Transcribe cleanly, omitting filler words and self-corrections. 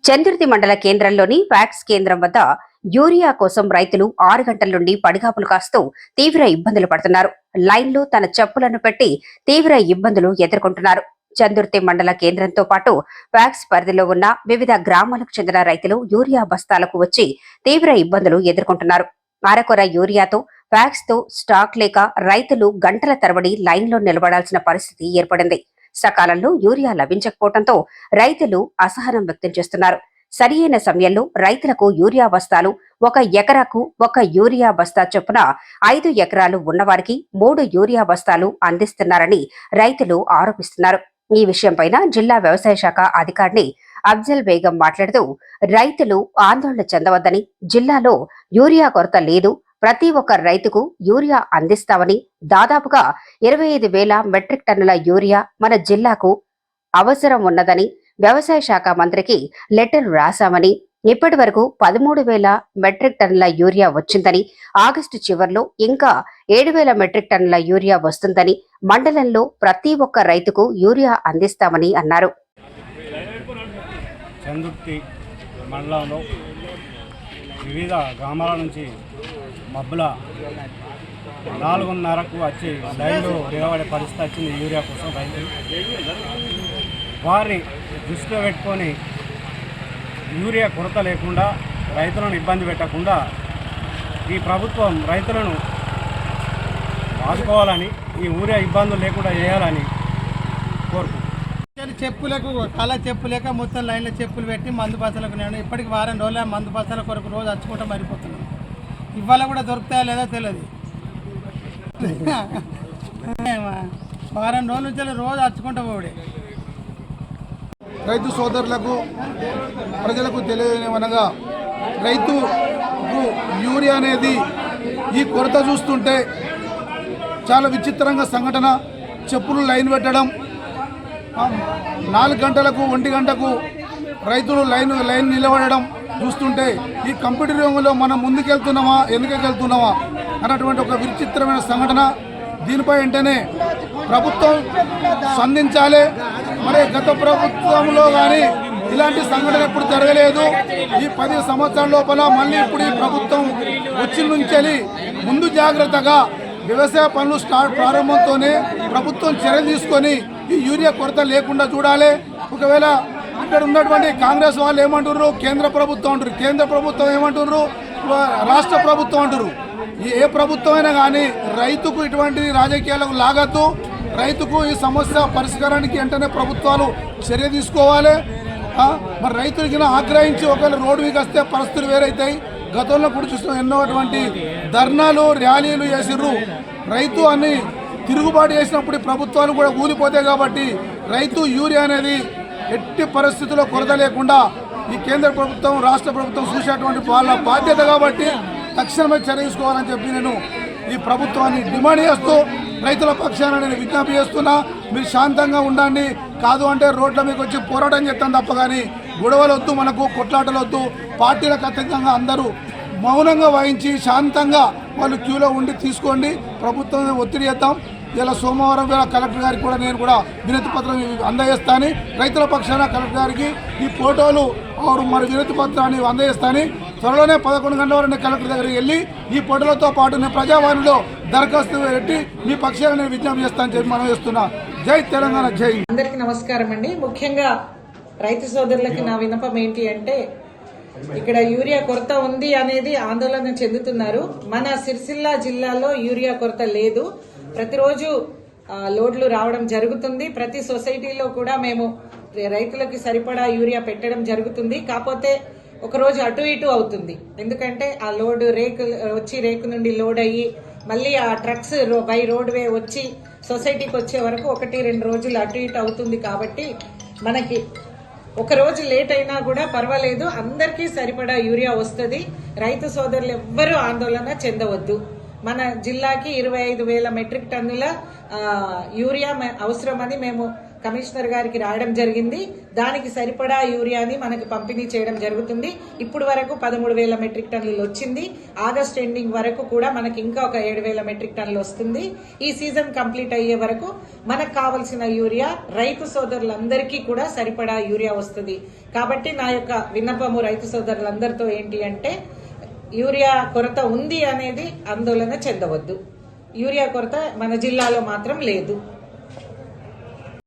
చందుర్తి మండల కేంద్రంలోని వ్యాక్స్ కేంద్రం వద్ద యూరియా కోసం రైతులు 6 గంటల నుండి పడిగాపులు కాస్తూ తీవ్ర ఇబ్బందులు పడుతున్నారు. లైన్లో తన చెప్పులను పెట్టి తీవ్ర ఇబ్బందులు ఎదుర్కొంటున్నారు. చందుర్తి మండల కేంద్రంతో పాటు వ్యాక్స్ పరిధిలో ఉన్న వివిధ గ్రామాలకు చెందిన రైతులు యూరియా బస్తాలకు వచ్చి తీవ్ర ఇబ్బందులు ఎదుర్కొంటున్నారు. అరకొర యూరియాతో వ్యాక్స్ తో స్టాక్ లేక రైతులు గంటల తరబడి లైన్లో నిలబడాల్సిన పరిస్థితి ఏర్పడింది. సకాలంలో యూరియా లభించకపోవడంతో రైతులు అసహనం వ్యక్తం చేస్తున్నారు. సరియైన సమయంలో రైతులకు యూరియా బస్తాలు 1 ఎకరాకు 1 యూరియా బస్తా చొప్పున 5 ఎకరాలు ఉన్నవారికి 3 యూరియా బస్తాలు అందిస్తున్నారని రైతులు ఆరోపిస్తున్నారు. ఈ విషయంపైన జిల్లా వ్యవసాయ శాఖ అధికారిని అఫ్జల్ బేగం మాట్లాడుతూ రైతులు ఆందోళన చెందవద్దని, జిల్లాలో యూరియా కొరత లేదు, ప్రతి ఒక్క రైతుకు యూరియా అందిస్తామని, దాదాపుగా 25,000 మెట్రిక్ టన్నుల యూరియా మన జిల్లాకు అవసరం ఉన్నదని, వ్యవసాయ శాఖ మంత్రికి లెటర్ రాశామని, ఇప్పటి వరకు 13,000 మెట్రిక్ టన్నుల యూరియా వచ్చిందని, ఆగస్టు చివర్లో ఇంకా 7,000 మెట్రిక్ టన్నుల యూరియా వస్తుందని, మండలంలో ప్రతి ఒక్క రైతుకు యూరియా అందిస్తామని అన్నారు. చందుర్తి మండలంలో వివిధ గ్రామాల నుంచి మబ్బుల 4:30కు వచ్చి లైన్లో నిలబడే పరిస్థితి వచ్చింది యూరియా కోసం రైతులు. వారిని దృష్టిలో పెట్టుకొని యూరియా కొరత లేకుండా రైతులను ఇబ్బంది పెట్టకుండా ఈ ప్రభుత్వం రైతులను ఆదుకోవాలని, ఈ యూరియా ఇబ్బందులు లేకుండా చేయాలని కోరుకుంటున్నాను. చెప్పులకు కళ చెప్పు లేక మొత్తం లైన్లో చెప్పులు పెట్టి మందు బస్సులకు నేను ఇప్పటికి వారం రోజుల మందు బస్సుల కొరకు రోజు వచ్చుకుంటూ మరిపోతున్నాను. ఇవాళ కూడా దొరుకుతాయా లేదో తెలియదు. వారం రోజుల నుంచి రోజు వచ్చుకుంటూ పోడే. రైతు సోదరులకు ప్రజలకు తెలియనివనగా, రైతుకు యూరియా అనేది ఈ కొరత చూస్తుంటే చాలా విచిత్రంగా సంఘటన. చెప్పులు లైన్ పెట్టడం, 4 గంటలకు 1 గంటకు రైతులు లైన్ నిలబడడం చూస్తుంటే ఈ కంప్యూటర్ రంగంలో మనం ముందుకెళ్తున్నామా వెనుకకెళ్తున్నామా అన్నటువంటి ఒక విచిత్రమైన సంఘటన. దీనిపై వెంటనే ప్రభుత్వం స్పందించాలి. మరి గత ప్రభుత్వంలో కానీ ఇలాంటి సంఘటన ఎప్పుడు జరగలేదు. ఈ 10 సంవత్సరాల లోపల మళ్ళీ ఇప్పుడు ఈ ప్రభుత్వం వచ్చి నుంచి ముందు జాగ్రత్తగా వ్యవసాయ పనులు ప్రారంభంతోనే ప్రభుత్వం చర్యలు తీసుకొని ఈ యూరియా కొరత లేకుండా చూడాలి. ఒకవేళ ఇక్కడ ఉన్నటువంటి కాంగ్రెస్ వాళ్ళు ఏమంటున్నారు, కేంద్ర ప్రభుత్వం అంటారు, కేంద్ర ప్రభుత్వం ఏమంటున్నారు, రాష్ట్ర ప్రభుత్వం అంటారు. ఏ ప్రభుత్వం అయినా కానీ రైతుకు ఇటువంటి రాజకీయాలకు లాగద్దు. రైతుకు ఈ సమస్య పరిష్కారానికి వెంటనే ప్రభుత్వాలు చర్య తీసుకోవాలి. మరి రైతులకి ఆగ్రహించి ఒకవేళ రోడ్డు మీకు వస్తే పరిస్థితులు వేరైతాయి. గతంలో కూడా చూసిన ఎన్నోటువంటి ధర్నాలు ర్యాలీలు చేసిర్రు. రైతు అని తిరుగుబాటు చేసినప్పుడు ప్రభుత్వాలు కూడా ఊలిపోతాయి. కాబట్టి రైతు యూరియా అనేది ఎట్టి పరిస్థితుల్లో కొరత లేకుండా ఈ కేంద్ర ప్రభుత్వం రాష్ట్ర ప్రభుత్వం చూసేటువంటి వాళ్ళ బాధ్యత. కాబట్టి తక్షణమే చర్య తీసుకోవాలని చెప్పి నేను ఈ ప్రభుత్వాన్ని డిమాండ్ చేస్తూ రైతుల పక్షాన నేను విజ్ఞప్తి చేస్తున్నా. మీరు శాంతంగా ఉండండి, కాదు అంటే రోడ్ల మీకు వచ్చి పోరాటం చేస్తాను తప్ప కానీ గొడవలు వద్దు, మనకు కొట్లాటలు వద్దు. పార్టీలకు అతీతంగా అందరూ మౌనంగా వహించి శాంతంగా వాళ్ళు క్యూలో ఉండి తీసుకోండి. ప్రభుత్వం ఒత్తిడి చేద్దాం. ఇలా సోమవారం వేళ కలెక్టర్ గారికి కూడా నేను కూడా వినతి పత్రం అందజేస్తాను. రైతుల పక్షాన కలెక్టర్ గారికి ఈ ఫోటోలు మరి వినతి పత్రాన్ని అందజేస్తాను. త్వరలోనే 11 గంటల వరకు కలెక్టర్ దగ్గరికి వెళ్ళి ఈ ఫోటోలతో పాటు నేను ప్రజావాణిలో దరఖాస్తు పెట్టి మీ పక్షాన నేను విజ్ఞప్తి చేస్తానని చెప్పి మనం చేస్తున్నా. జై తెలంగాణ, జై. అందరికీ నమస్కారం అండి. ముఖ్యంగా రైతు సోదరులకి నా విన్నపం ఏంటి అంటే, ఇక్కడ యూరియా కొరత ఉంది అనేది ఆందోళన చెందుతున్నారు. మన సిరిసిల్ల జిల్లాలో యూరియా కొరత లేదు. ప్రతిరోజు లోడ్లు రావడం జరుగుతుంది. ప్రతి సొసైటీలో కూడా మేము రైతులకి సరిపడా యూరియా పెట్టడం జరుగుతుంది. కాకపోతే ఒక రోజు అటు ఇటు అవుతుంది. ఎందుకంటే ఆ లోడ్ రేకు నుండి లోడ్ అయ్యి మళ్ళీ ఆ ట్రక్స్ బై రోడ్ వే వచ్చి సొసైటీకి వచ్చే వరకు 1-2 రోజులు అటు ఇటు అవుతుంది. కాబట్టి మనకి ఒక రోజు లేట్ అయినా కూడా పర్వాలేదు, అందరికీ సరిపడా యూరియా వస్తుంది. రైతు సోదరులు ఎవ్వరూ ఆందోళన చెందవద్దు. మన జిల్లాకి 25,000 మెట్రిక్ టన్నుల యూరియా అవసరమని మేము కమిషనర్ గారికి రాయడం జరిగింది. దానికి సరిపడా యూరియాని మనకు పంపిణీ చేయడం జరుగుతుంది. ఇప్పుడు వరకు 13,000 మెట్రిక్ టన్నులు వచ్చింది. ఆగస్ట్ ఎండింగ్ వరకు కూడా మనకి ఇంకా ఒక 7,000 మెట్రిక్ టన్నులు వస్తుంది. ఈ సీజన్ కంప్లీట్ అయ్యే వరకు మనకు కావలసిన యూరియా రైతు సోదరులందరికీ కూడా సరిపడా యూరియా వస్తుంది. కాబట్టి నా యొక్క విన్నపము రైతు సోదరులందరితో ఏంటి అంటే యూరియా కొరత ఉంది అనేది ఆందోళన చెందవద్దు. యూరియా కొరత మన జిల్లాలో మాత్రం లేదు.